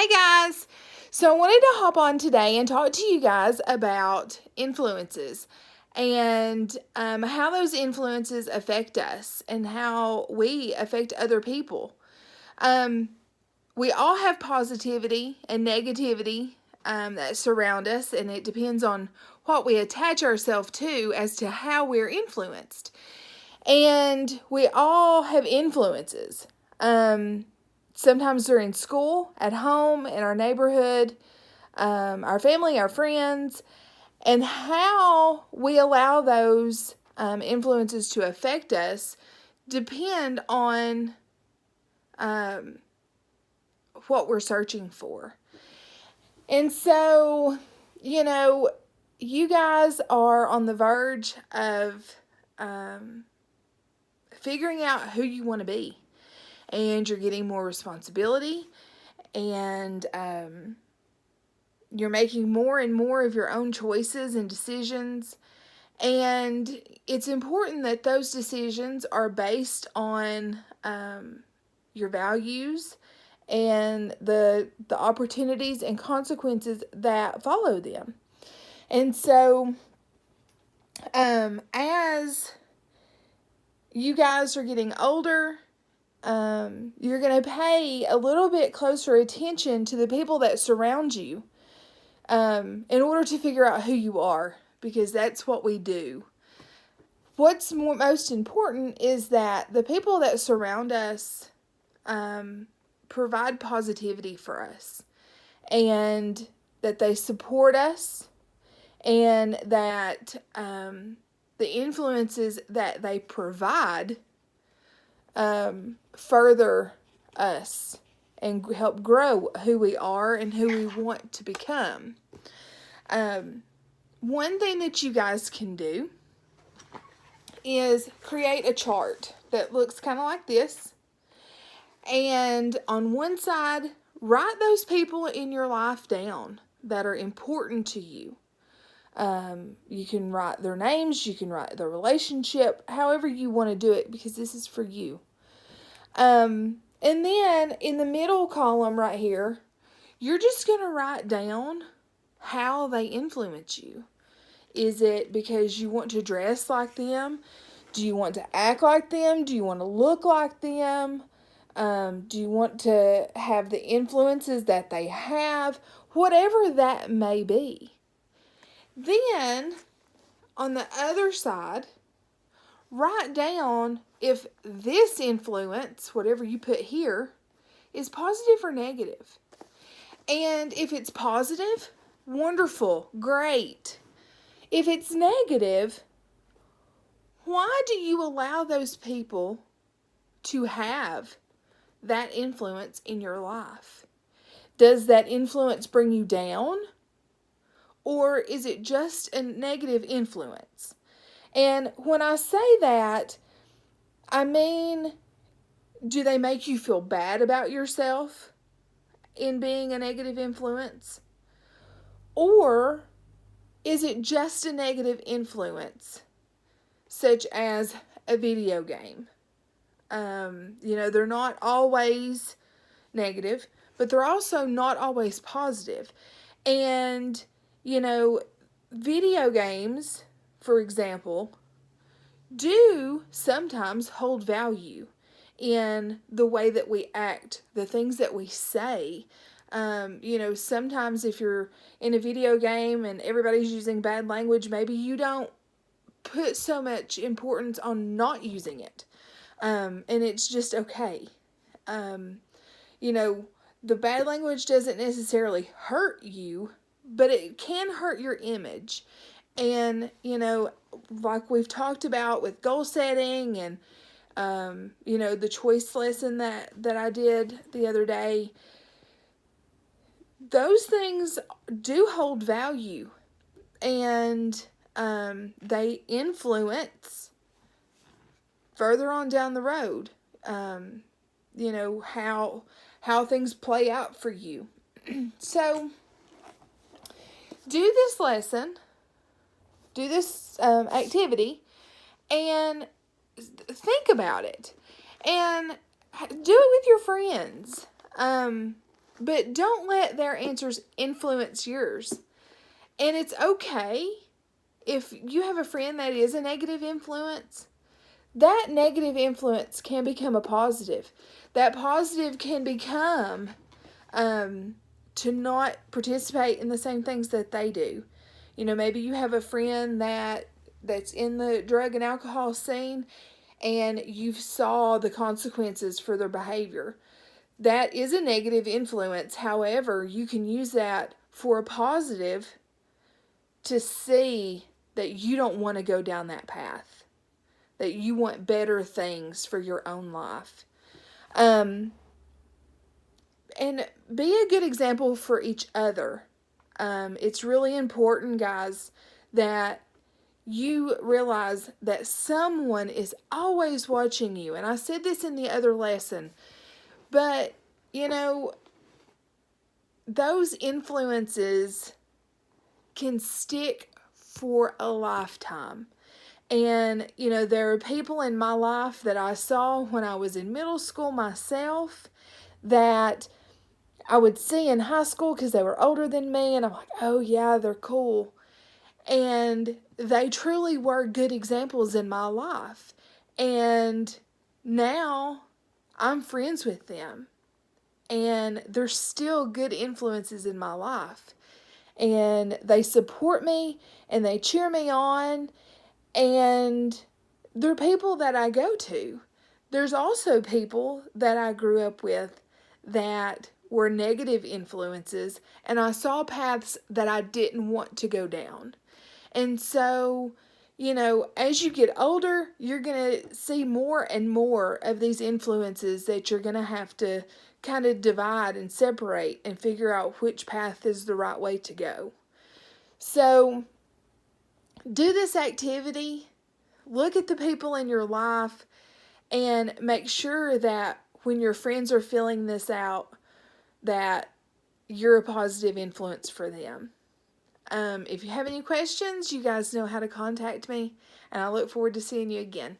Hey guys! So I wanted to hop on today and talk to you guys about influences and how those influences affect us and how we affect other people. Um, we all have positivity and negativity that surround us, and it depends on what we attach ourselves to as to how we're influenced. And we all have influences. Sometimes they're in school, at home, in our neighborhood, our family, our friends, and how we allow those influences to affect us depend on what we're searching for. And so, you guys are on the verge of figuring out who you want to be. And you're getting more responsibility, and you're making more and more of your own choices and decisions. And it's important that those decisions are based on your values and the opportunities and consequences that follow them. And so, as you guys are getting older, you're going to pay a little bit closer attention to the people that surround you in order to figure out who you are, because that's what we do. What's most important is that the people that surround us provide positivity for us, and that they support us, and that the influences that they provide further us and help grow who we are and who we want to become. One thing that you guys can do is create a chart that looks kind of like this. And on one side, write those people in your life down that are important to you. You can write their names, you can write their relationship, however you want to do it, because this is for you. And then in the middle column right here, you're just going to write down how they influence you. Is it because you want to dress like them? Do you want to act like them? Do you want to look like them? Do you want to have the influences that they have? Whatever that may be. Then, on the other side, write down if this influence, whatever you put here, is positive or negative. And if it's positive, wonderful, great. If it's negative, why do you allow those people to have that influence in your life? Does that influence bring you down? Or is it just a negative influence? And when I say that, I mean, do they make you feel bad about yourself in being a negative influence? Or is it just a negative influence, such as a video game? They're not always negative, but they're also not always positive. And, video games, for example, do sometimes hold value in the way that we act, the things that we say. Sometimes if you're in a video game and everybody's using bad language, maybe you don't put so much importance on not using it. And it's just okay. The bad language doesn't necessarily hurt you, but it can hurt your image. And, like we've talked about with goal setting and, the choice lesson that I did the other day, those things do hold value, and they influence further on down the road, how things play out for you. So, do this lesson, do this activity, and think about it. And do it with your friends. but don't let their answers influence yours. And it's okay if you have a friend that is a negative influence. That negative influence can become a positive. That positive can become to not participate in the same things that they do. You know, maybe you have a friend that's in the drug and alcohol scene, and you saw the consequences for their behavior. That is a negative influence. However, you can use that for a positive to see that you don't want to go down that path, that you want better things for your own life. And be a good example for each other. It's really important, guys, that you realize that someone is always watching you. And I said this in the other lesson, but, you know, those influences can stick for a lifetime. And, you know, there are people in my life that I saw when I was in middle school myself that I would see in high school because they were older than me, and I'm like, oh yeah, they're cool. And they truly were good examples in my life. And now I'm friends with them. And they're still good influences in my life. And they support me and they cheer me on. And they're people that I go to. There's also people that I grew up with that were negative influences, and I saw paths that I didn't want to go down. And so, you know, as you get older, you're going to see more and more of these influences that you're going to have to kind of divide and separate and figure out which path is the right way to go. So, do this activity. Look at the people in your life and make sure that when your friends are filling this out, that you're a positive influence for them. If you have any questions, you guys know how to contact me, and I look forward to seeing you again.